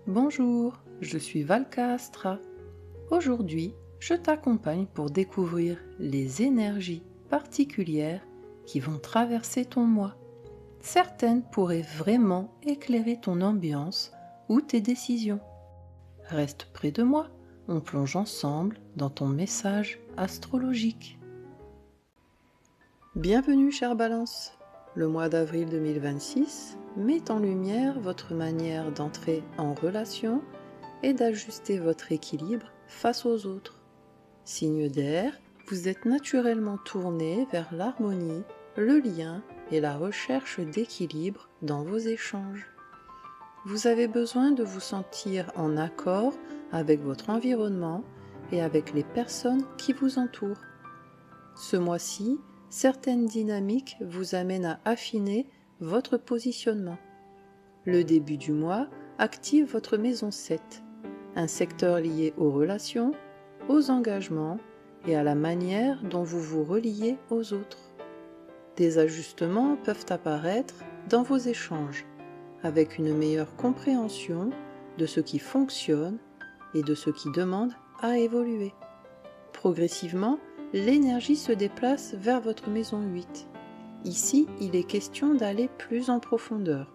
Bonjour, je suis Valka Astra. Aujourd'hui, je t'accompagne pour découvrir les énergies particulières qui vont traverser ton moi. Certaines pourraient vraiment éclairer ton ambiance ou tes décisions. Reste près de moi, on plonge ensemble dans ton message astrologique. Bienvenue chère Balance. Le mois d'avril 2026 met en lumière votre manière d'entrer en relation et d'ajuster votre équilibre face aux autres. Signe d'air, vous êtes naturellement tourné vers l'harmonie, le lien et la recherche d'équilibre dans vos échanges. Vous avez besoin de vous sentir en accord avec votre environnement et avec les personnes qui vous entourent. Ce mois-ci, certaines dynamiques vous amènent à affiner votre positionnement. Le début du mois active votre maison 7, un secteur lié aux relations, aux engagements et à la manière dont vous vous reliez aux autres. Des ajustements peuvent apparaître dans vos échanges, avec une meilleure compréhension de ce qui fonctionne et de ce qui demande à évoluer. Progressivement, l'énergie se déplace vers votre maison 8. Ici, il est question d'aller plus en profondeur,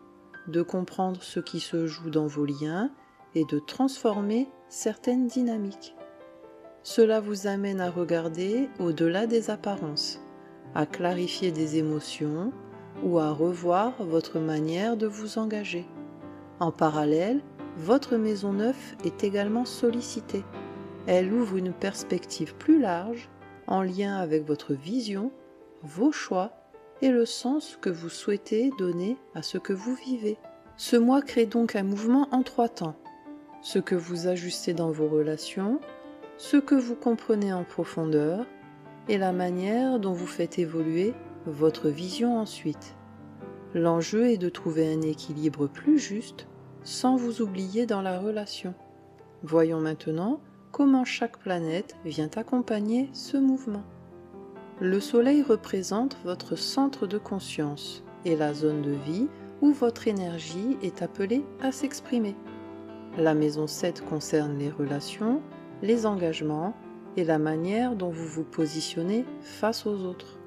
de comprendre ce qui se joue dans vos liens et de transformer certaines dynamiques. Cela vous amène à regarder au-delà des apparences, à clarifier des émotions ou à revoir votre manière de vous engager. En parallèle, votre maison 9 est également sollicitée. Elle ouvre une perspective plus large en lien avec votre vision, vos choix et le sens que vous souhaitez donner à ce que vous vivez. Ce mois crée donc un mouvement en 3 temps. Ce que vous ajustez dans vos relations, ce que vous comprenez en profondeur et la manière dont vous faites évoluer votre vision ensuite. L'enjeu est de trouver un équilibre plus juste sans vous oublier dans la relation. Voyons maintenant comment chaque planète vient accompagner ce mouvement. Le Soleil représente votre centre de conscience et la zone de vie où votre énergie est appelée à s'exprimer. La maison 7 concerne les relations, les engagements et la manière dont vous vous positionnez face aux autres.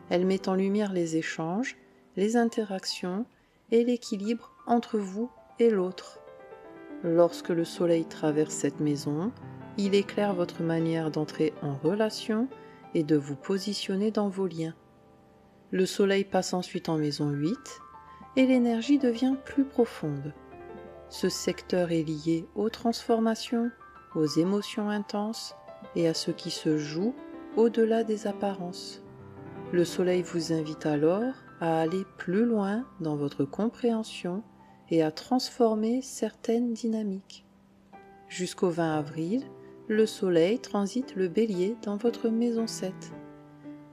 Elle met en lumière les échanges, les interactions et l'équilibre entre vous et l'autre. Lorsque le Soleil traverse cette maison, il éclaire votre manière d'entrer en relation et de vous positionner dans vos liens. Le Soleil passe ensuite en maison 8 et l'énergie devient plus profonde. Ce secteur est lié aux transformations, aux émotions intenses et à ce qui se joue au-delà des apparences. Le Soleil vous invite alors à aller plus loin dans votre compréhension et à transformer certaines dynamiques. Jusqu'au 20 avril, le Soleil transite le Bélier dans votre maison 7.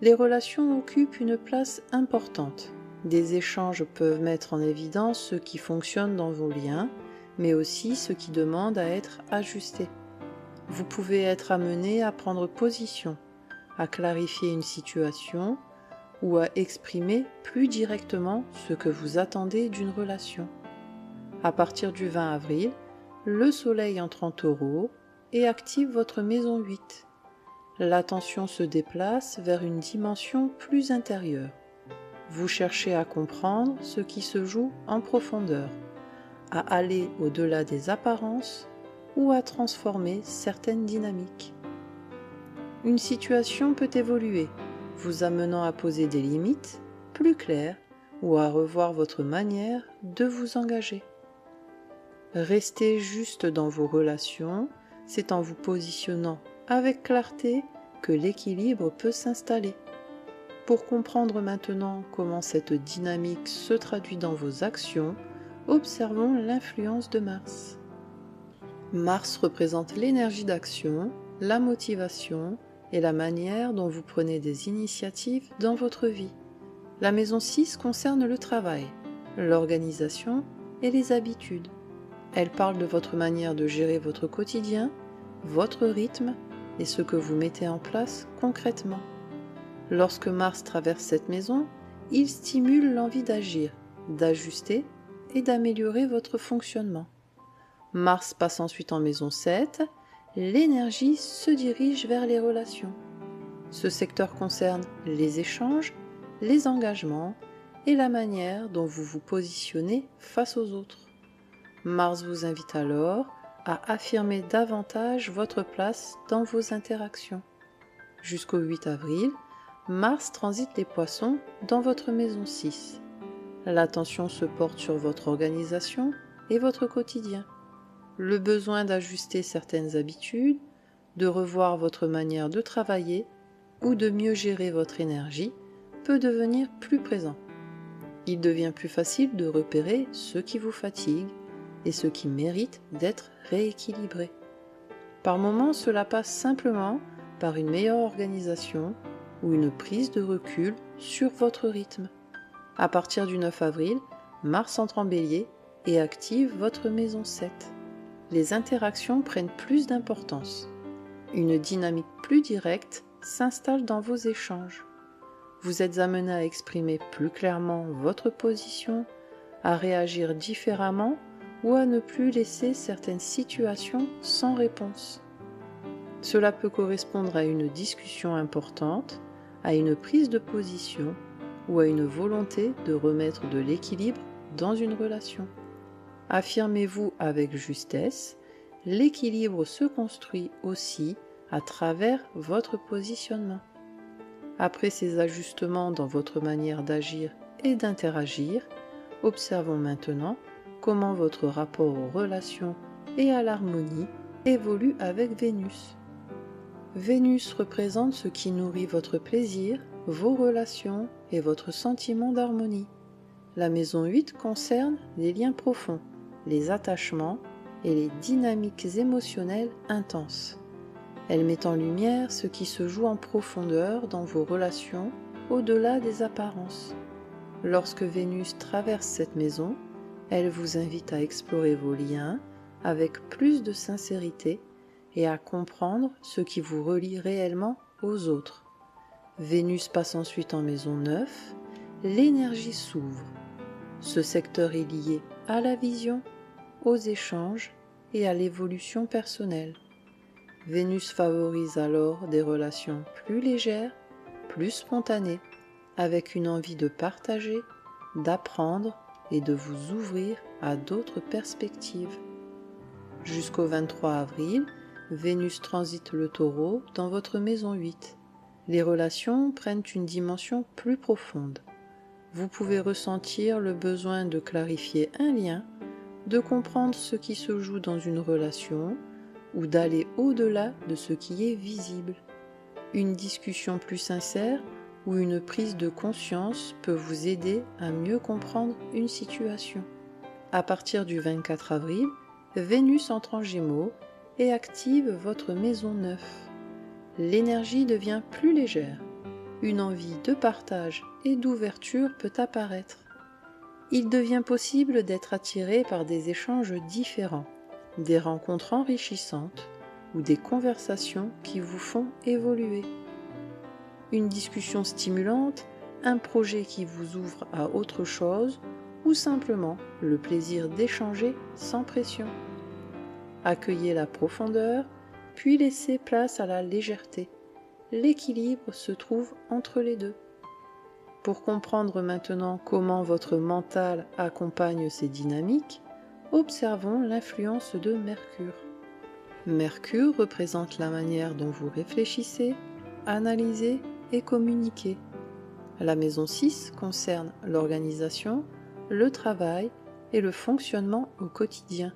Les relations occupent une place importante. Des échanges peuvent mettre en évidence ce qui fonctionne dans vos liens, mais aussi ce qui demande à être ajusté. Vous pouvez être amené à prendre position, à clarifier une situation ou à exprimer plus directement ce que vous attendez d'une relation. À partir du 20 avril, le Soleil entre en Taureau et active votre maison 8. L'attention se déplace vers une dimension plus intérieure. Vous cherchez à comprendre ce qui se joue en profondeur, à aller au-delà des apparences ou à transformer certaines dynamiques. Une situation peut évoluer, vous amenant à poser des limites plus claires ou à revoir votre manière de vous engager. Restez juste dans vos relations, c'est en vous positionnant avec clarté que l'équilibre peut s'installer. Pour comprendre maintenant comment cette dynamique se traduit dans vos actions, observons l'influence de Mars. Mars représente l'énergie d'action, la motivation et la manière dont vous prenez des initiatives dans votre vie. La maison 6 concerne le travail, l'organisation et les habitudes. Elle parle de votre manière de gérer votre quotidien, votre rythme et ce que vous mettez en place concrètement. Lorsque Mars traverse cette maison, il stimule l'envie d'agir, d'ajuster et d'améliorer votre fonctionnement. Mars passe ensuite en maison 7. L'énergie se dirige vers les relations. Ce secteur concerne les échanges, les engagements et la manière dont vous vous positionnez face aux autres. Mars vous invite alors à affirmer davantage votre place dans vos interactions. Jusqu'au 8 avril, Mars transite les Poissons dans votre maison 6. L'attention se porte sur votre organisation et votre quotidien. Le besoin d'ajuster certaines habitudes, de revoir votre manière de travailler ou de mieux gérer votre énergie peut devenir plus présent. Il devient plus facile de repérer ce qui vous fatigue et ce qui mérite d'être rééquilibré. Par moments, cela passe simplement par une meilleure organisation ou une prise de recul sur votre rythme. À partir du 9 avril, Mars entre en Bélier et active votre maison 7. Les interactions prennent plus d'importance. Une dynamique plus directe s'installe dans vos échanges. Vous êtes amené à exprimer plus clairement votre position, à réagir différemment ou à ne plus laisser certaines situations sans réponse. Cela peut correspondre à une discussion importante, à une prise de position ou à une volonté de remettre de l'équilibre dans une relation. Affirmez-vous avec justesse, l'équilibre se construit aussi à travers votre positionnement. Après ces ajustements dans votre manière d'agir et d'interagir, observons maintenant comment votre rapport aux relations et à l'harmonie évolue avec Vénus. Vénus représente ce qui nourrit votre plaisir, vos relations et votre sentiment d'harmonie. La maison 8 concerne les liens profonds, les attachements et les dynamiques émotionnelles intenses. Elle met en lumière ce qui se joue en profondeur dans vos relations au-delà des apparences. Lorsque Vénus traverse cette maison, elle vous invite à explorer vos liens avec plus de sincérité et à comprendre ce qui vous relie réellement aux autres. Vénus passe ensuite en maison 9, l'énergie s'ouvre. Ce secteur est lié à la vision, aux échanges et à l'évolution personnelle. Vénus favorise alors des relations plus légères, plus spontanées, avec une envie de partager, d'apprendre et de vous ouvrir à d'autres perspectives. Jusqu'au 23 avril, Vénus transite le Taureau dans votre maison 8. Les relations prennent une dimension plus profonde. Vous pouvez ressentir le besoin de clarifier un lien, de comprendre ce qui se joue dans une relation ou d'aller au-delà de ce qui est visible. Une discussion plus sincère ou une prise de conscience peut vous aider à mieux comprendre une situation. À partir du 24 avril, Vénus entre en Gémeaux et active votre maison 9. L'énergie devient plus légère. Une envie de partage et d'ouverture peut apparaître. Il devient possible d'être attiré par des échanges différents, des rencontres enrichissantes ou des conversations qui vous font évoluer. Une discussion stimulante, un projet qui vous ouvre à autre chose ou simplement le plaisir d'échanger sans pression. Accueillez la profondeur, puis laissez place à la légèreté. L'équilibre se trouve entre les deux. Pour comprendre maintenant comment votre mental accompagne ces dynamiques, observons l'influence de Mercure. Mercure représente la manière dont vous réfléchissez, analysez et communiquez. La maison 6 concerne l'organisation, le travail et le fonctionnement au quotidien.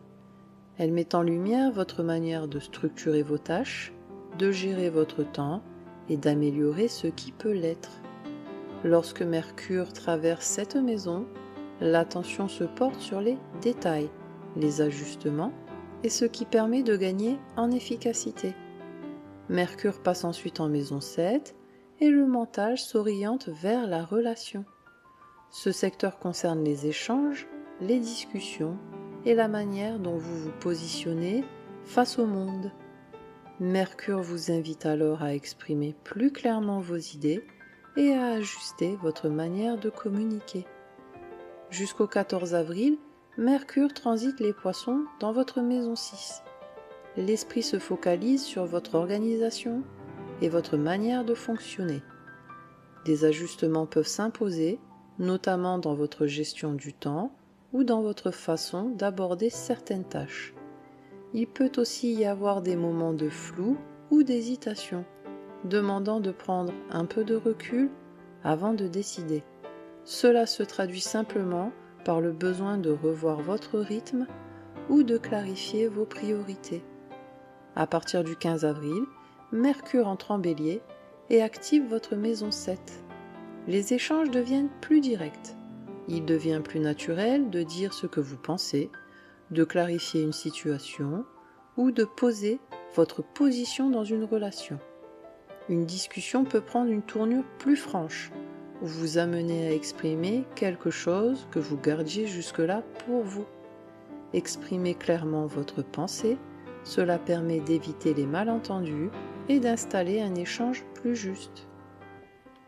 Elle met en lumière votre manière de structurer vos tâches, de gérer votre temps et d'améliorer ce qui peut l'être. Lorsque Mercure traverse cette maison, l'attention se porte sur les détails, les ajustements et ce qui permet de gagner en efficacité. Mercure passe ensuite en maison 7 et le mental s'oriente vers la relation. Ce secteur concerne les échanges, les discussions et la manière dont vous vous positionnez face au monde. Mercure vous invite alors à exprimer plus clairement vos idées et à ajuster votre manière de communiquer. Jusqu'au 14 avril, Mercure transite les Poissons dans votre maison 6. L'esprit se focalise sur votre organisation et votre manière de fonctionner. Des ajustements peuvent s'imposer, notamment dans votre gestion du temps ou dans votre façon d'aborder certaines tâches. Il peut aussi y avoir des moments de flou ou d'hésitation, demandant de prendre un peu de recul avant de décider. Cela se traduit simplement par le besoin de revoir votre rythme ou de clarifier vos priorités. À partir du 15 avril, Mercure entre en Bélier et active votre maison 7. Les échanges deviennent plus directs. Il devient plus naturel de dire ce que vous pensez, de clarifier une situation ou de poser votre position dans une relation. Une discussion peut prendre une tournure plus franche, ou vous amener à exprimer quelque chose que vous gardiez jusque-là pour vous. Exprimer clairement votre pensée, cela permet d'éviter les malentendus et d'installer un échange plus juste.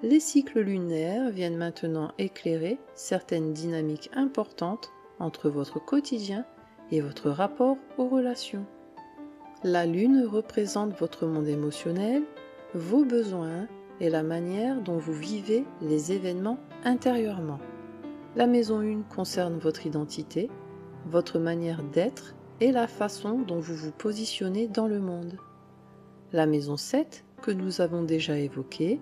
Les cycles lunaires viennent maintenant éclairer certaines dynamiques importantes entre votre quotidien et votre rapport aux relations. La Lune représente votre monde émotionnel, vos besoins et la manière dont vous vivez les événements intérieurement. La maison 1 concerne votre identité, votre manière d'être et la façon dont vous vous positionnez dans le monde. La maison 7, que nous avons déjà évoquée,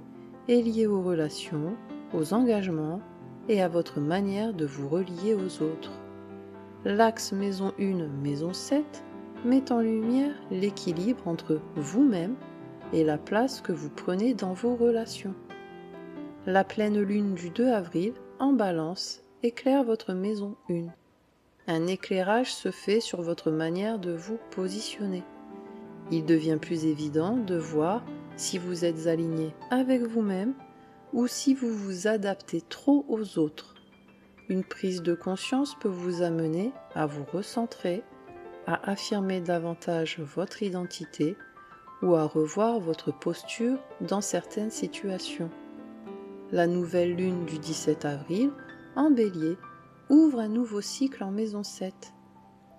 est liée aux relations, aux engagements et à votre manière de vous relier aux autres. L'axe maison 1, maison 7 met en lumière l'équilibre entre vous-même et la place que vous prenez dans vos relations. La pleine lune du 2 avril, en Balance, éclaire votre maison 1. Un éclairage se fait sur votre manière de vous positionner. Il devient plus évident de voir si vous êtes aligné avec vous-même ou si vous vous adaptez trop aux autres. Une prise de conscience peut vous amener à vous recentrer, à affirmer davantage votre identité ou à revoir votre posture dans certaines situations. La nouvelle lune du 17 avril, en Bélier, ouvre un nouveau cycle en maison 7.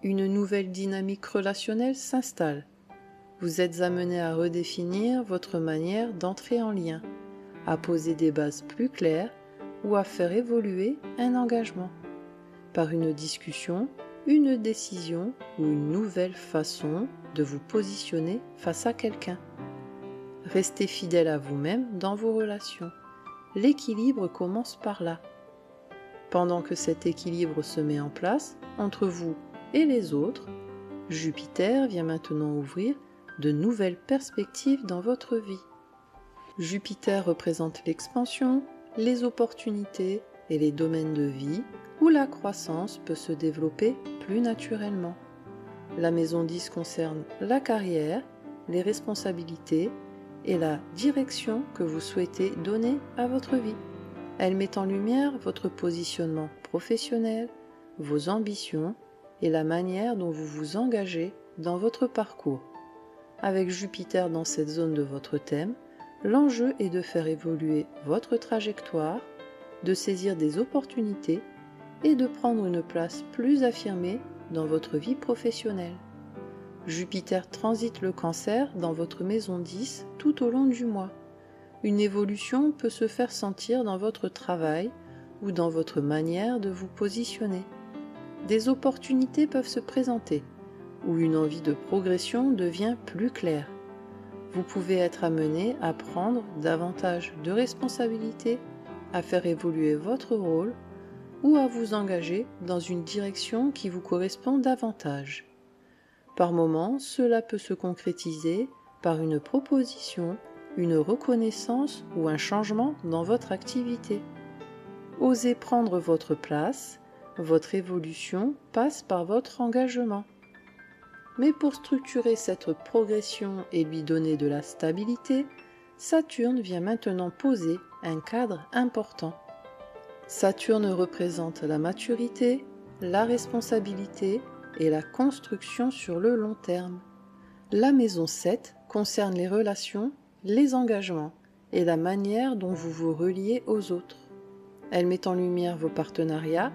Une nouvelle dynamique relationnelle s'installe. Vous êtes amené à redéfinir votre manière d'entrer en lien, à poser des bases plus claires ou à faire évoluer un engagement. Par une discussion, une décision ou une nouvelle façon de vous positionner face à quelqu'un. Restez fidèle à vous-même dans vos relations. L'équilibre commence par là. Pendant que cet équilibre se met en place entre vous et les autres, Jupiter vient maintenant ouvrir de nouvelles perspectives dans votre vie. Jupiter représente l'expansion, les opportunités et les domaines de vie où la croissance peut se développer plus naturellement. La maison 10 concerne la carrière, les responsabilités et la direction que vous souhaitez donner à votre vie. Elle met en lumière votre positionnement professionnel, vos ambitions et la manière dont vous vous engagez dans votre parcours. Avec Jupiter dans cette zone de votre thème, l'enjeu est de faire évoluer votre trajectoire, de saisir des opportunités et de prendre une place plus affirmée dans votre vie professionnelle. Jupiter transite le Cancer dans votre maison 10 tout au long du mois. Une évolution peut se faire sentir dans votre travail ou dans votre manière de vous positionner. Des opportunités peuvent se présenter, où une envie de progression devient plus claire. Vous pouvez être amené à prendre davantage de responsabilités, à faire évoluer votre rôle ou à vous engager dans une direction qui vous correspond davantage. Par moments, cela peut se concrétiser par une proposition, une reconnaissance ou un changement dans votre activité. Osez prendre votre place, votre évolution passe par votre engagement. Mais pour structurer cette progression et lui donner de la stabilité, Saturne vient maintenant poser un cadre important. Saturne représente la maturité, la responsabilité et la construction sur le long terme. La maison 7 concerne les relations, les engagements et la manière dont vous vous reliez aux autres. Elle met en lumière vos partenariats,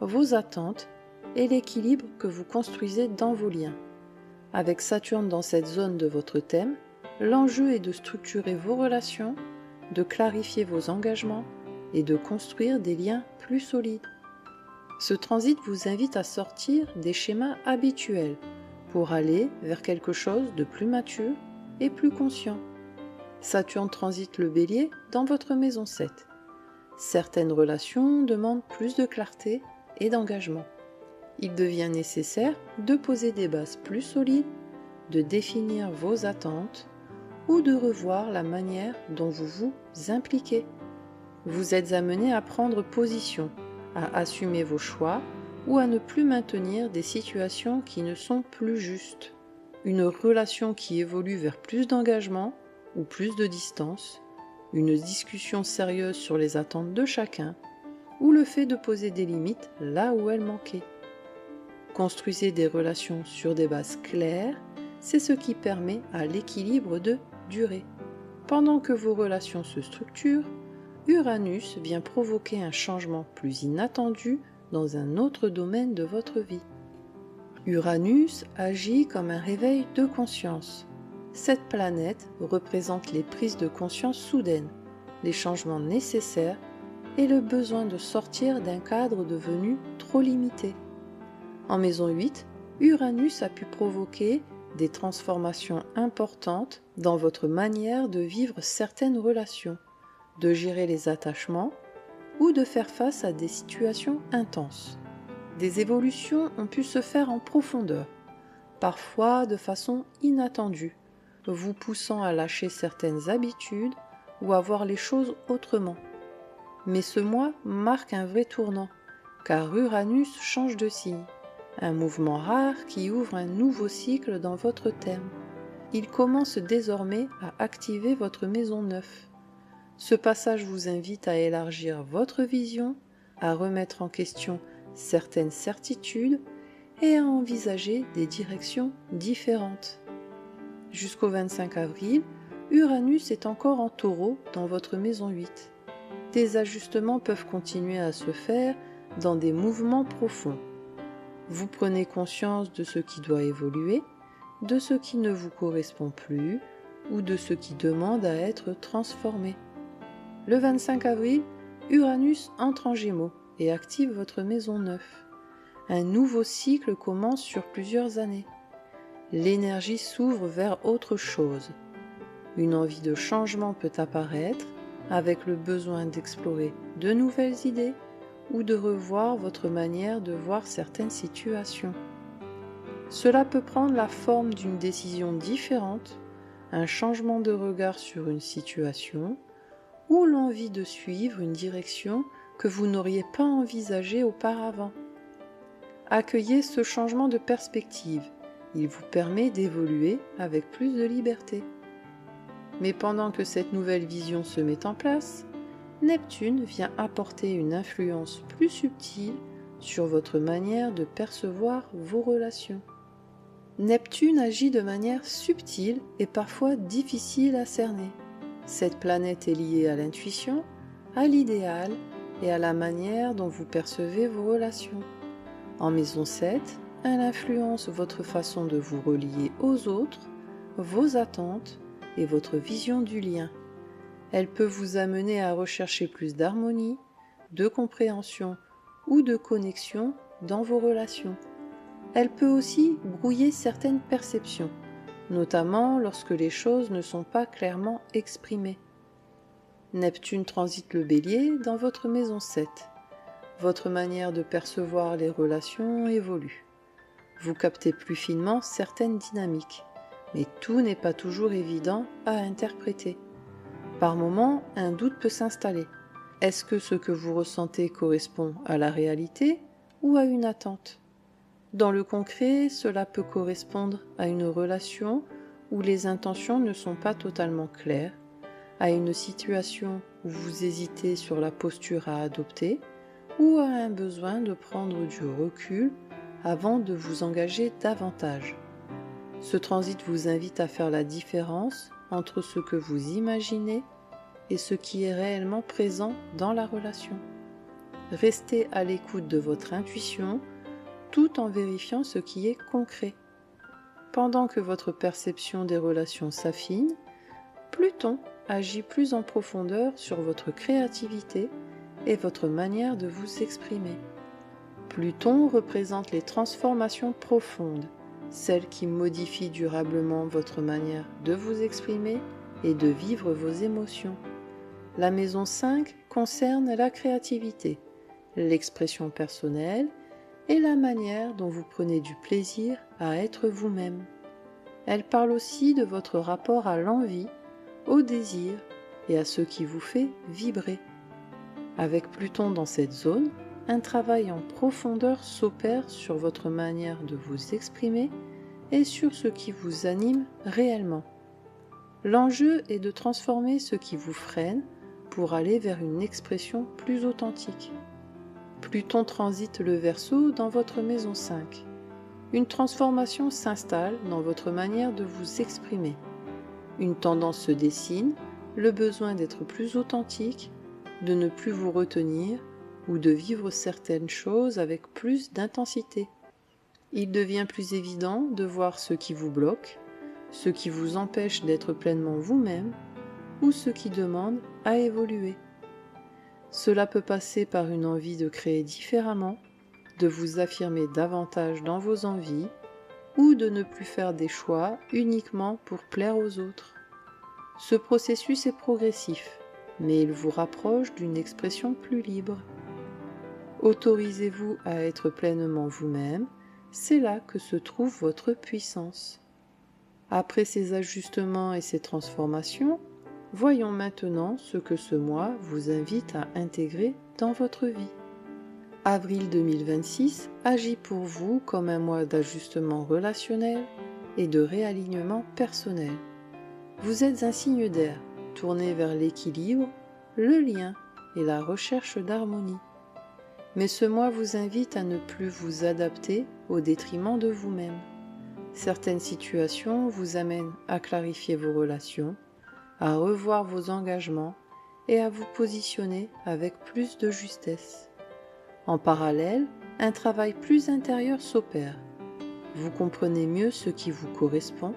vos attentes et l'équilibre que vous construisez dans vos liens. Avec Saturne dans cette zone de votre thème, l'enjeu est de structurer vos relations, de clarifier vos engagements et de construire des liens plus solides. Ce transit vous invite à sortir des schémas habituels pour aller vers quelque chose de plus mature et plus conscient. Saturne transite le Bélier dans votre maison 7. Certaines relations demandent plus de clarté et d'engagement. Il devient nécessaire de poser des bases plus solides, de définir vos attentes ou de revoir la manière dont vous vous impliquez. Vous êtes amené à prendre position, à assumer vos choix ou à ne plus maintenir des situations qui ne sont plus justes. Une relation qui évolue vers plus d'engagement ou plus de distance, une discussion sérieuse sur les attentes de chacun ou le fait de poser des limites là où elles manquaient. Construisez des relations sur des bases claires, c'est ce qui permet à l'équilibre de durer. Pendant que vos relations se structurent, Uranus vient provoquer un changement plus inattendu dans un autre domaine de votre vie. Uranus agit comme un réveil de conscience. Cette planète représente les prises de conscience soudaines, les changements nécessaires et le besoin de sortir d'un cadre devenu trop limité. En maison 8, Uranus a pu provoquer des transformations importantes dans votre manière de vivre certaines relations, de gérer les attachements ou de faire face à des situations intenses. Des évolutions ont pu se faire en profondeur, parfois de façon inattendue, vous poussant à lâcher certaines habitudes ou à voir les choses autrement. Mais ce mois marque un vrai tournant, car Uranus change de signe. Un mouvement rare qui ouvre un nouveau cycle dans votre thème. Il commence désormais à activer votre maison 9. Ce passage vous invite à élargir votre vision, à remettre en question certaines certitudes et à envisager des directions différentes. Jusqu'au 25 avril, Uranus est encore en Taureau dans votre maison 8. Des ajustements peuvent continuer à se faire dans des mouvements profonds. Vous prenez conscience de ce qui doit évoluer, de ce qui ne vous correspond plus ou de ce qui demande à être transformé. Le 25 avril, Uranus entre en Gémeaux et active votre maison 9. Un nouveau cycle commence sur plusieurs années. L'énergie s'ouvre vers autre chose. Une envie de changement peut apparaître avec le besoin d'explorer de nouvelles idées ou de revoir votre manière de voir certaines situations. Cela peut prendre la forme d'une décision différente, un changement de regard sur une situation ou l'envie de suivre une direction que vous n'auriez pas envisagée auparavant. Accueillez ce changement de perspective, il vous permet d'évoluer avec plus de liberté. Mais pendant que cette nouvelle vision se met en place, Neptune vient apporter une influence plus subtile sur votre manière de percevoir vos relations. Neptune agit de manière subtile et parfois difficile à cerner. Cette planète est liée à l'intuition, à l'idéal et à la manière dont vous percevez vos relations. En maison 7, elle influence votre façon de vous relier aux autres, vos attentes et votre vision du lien. Elle peut vous amener à rechercher plus d'harmonie, de compréhension ou de connexion dans vos relations. Elle peut aussi brouiller certaines perceptions, notamment lorsque les choses ne sont pas clairement exprimées. Neptune transite le Bélier dans votre maison 7. Votre manière de percevoir les relations évolue. Vous captez plus finement certaines dynamiques, mais tout n'est pas toujours évident à interpréter. Par moments, un doute peut s'installer. Est-ce que ce que vous ressentez correspond à la réalité ou à une attente ? Dans le concret, cela peut correspondre à une relation où les intentions ne sont pas totalement claires, à une situation où vous hésitez sur la posture à adopter ou à un besoin de prendre du recul avant de vous engager davantage. Ce transit vous invite à faire la différence entre ce que vous imaginez et ce qui est réellement présent dans la relation. Restez à l'écoute de votre intuition tout en vérifiant ce qui est concret. Pendant que votre perception des relations s'affine, Pluton agit plus en profondeur sur votre créativité et votre manière de vous exprimer. Pluton représente les transformations profondes, celles qui modifient durablement votre manière de vous exprimer et de vivre vos émotions. La maison 5 concerne la créativité, l'expression personnelle et la manière dont vous prenez du plaisir à être vous-même. Elle parle aussi de votre rapport à l'envie, au désir et à ce qui vous fait vibrer. Avec Pluton dans cette zone, un travail en profondeur s'opère sur votre manière de vous exprimer et sur ce qui vous anime réellement. L'enjeu est de transformer ce qui vous freine pour aller vers une expression plus authentique. Pluton transite le Verseau dans votre maison 5. Une transformation s'installe dans votre manière de vous exprimer. Une tendance se dessine, le besoin d'être plus authentique, de ne plus vous retenir ou de vivre certaines choses avec plus d'intensité. Il devient plus évident de voir ce qui vous bloque, ce qui vous empêche d'être pleinement vous-même ou ce qui demande à évoluer. Cela peut passer par une envie de créer différemment, de vous affirmer davantage dans vos envies ou de ne plus faire des choix uniquement pour plaire aux autres. Ce processus est progressif, mais il vous rapproche d'une expression plus libre. Autorisez-vous à être pleinement vous-même, c'est là que se trouve votre puissance. Après ces ajustements et ces transformations, voyons maintenant ce que ce mois vous invite à intégrer dans votre vie. Avril 2026 agit pour vous comme un mois d'ajustement relationnel et de réalignement personnel. Vous êtes un signe d'air, tourné vers l'équilibre, le lien et la recherche d'harmonie. Mais ce mois vous invite à ne plus vous adapter au détriment de vous-même. Certaines situations vous amènent à clarifier vos relations, à revoir vos engagements et à vous positionner avec plus de justesse. En parallèle, un travail plus intérieur s'opère. Vous comprenez mieux ce qui vous correspond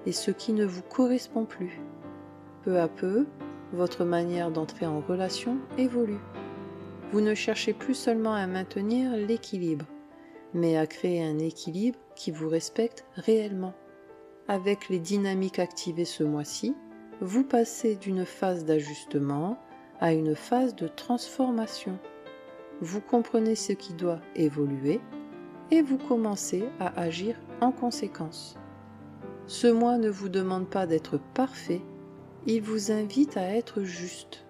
et ce qui ne vous correspond plus. Peu à peu, votre manière d'entrer en relation évolue. Vous ne cherchez plus seulement à maintenir l'équilibre, mais à créer un équilibre qui vous respecte réellement. Avec les dynamiques activées ce mois-ci, vous passez d'une phase d'ajustement à une phase de transformation. Vous comprenez ce qui doit évoluer et vous commencez à agir en conséquence. Ce mois ne vous demande pas d'être parfait, il vous invite à être juste,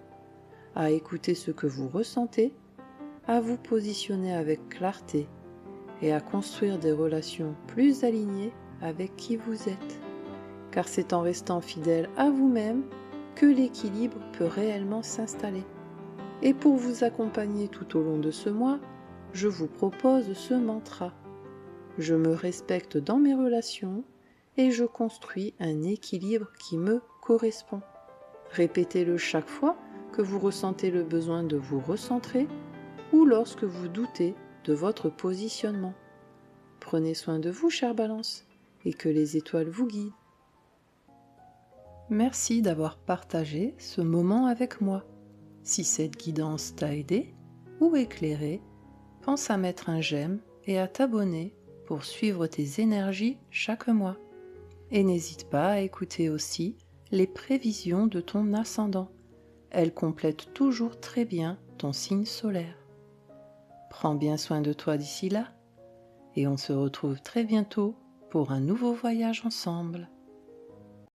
à écouter ce que vous ressentez, à vous positionner avec clarté et à construire des relations plus alignées avec qui vous êtes. Car c'est en restant fidèle à vous-même que l'équilibre peut réellement s'installer. Et pour vous accompagner tout au long de ce mois, je vous propose ce mantra. Je me respecte dans mes relations et je construis un équilibre qui me correspond. Répétez-le chaque fois que vous ressentez le besoin de vous recentrer ou lorsque vous doutez de votre positionnement. Prenez soin de vous, chère Balance, et que les étoiles vous guident. Merci d'avoir partagé ce moment avec moi. Si cette guidance t'a aidé ou éclairé, pense à mettre un j'aime et à t'abonner pour suivre tes énergies chaque mois. Et n'hésite pas à écouter aussi les prévisions de ton ascendant. Elles complètent toujours très bien ton signe solaire. Prends bien soin de toi d'ici là et on se retrouve très bientôt pour un nouveau voyage ensemble.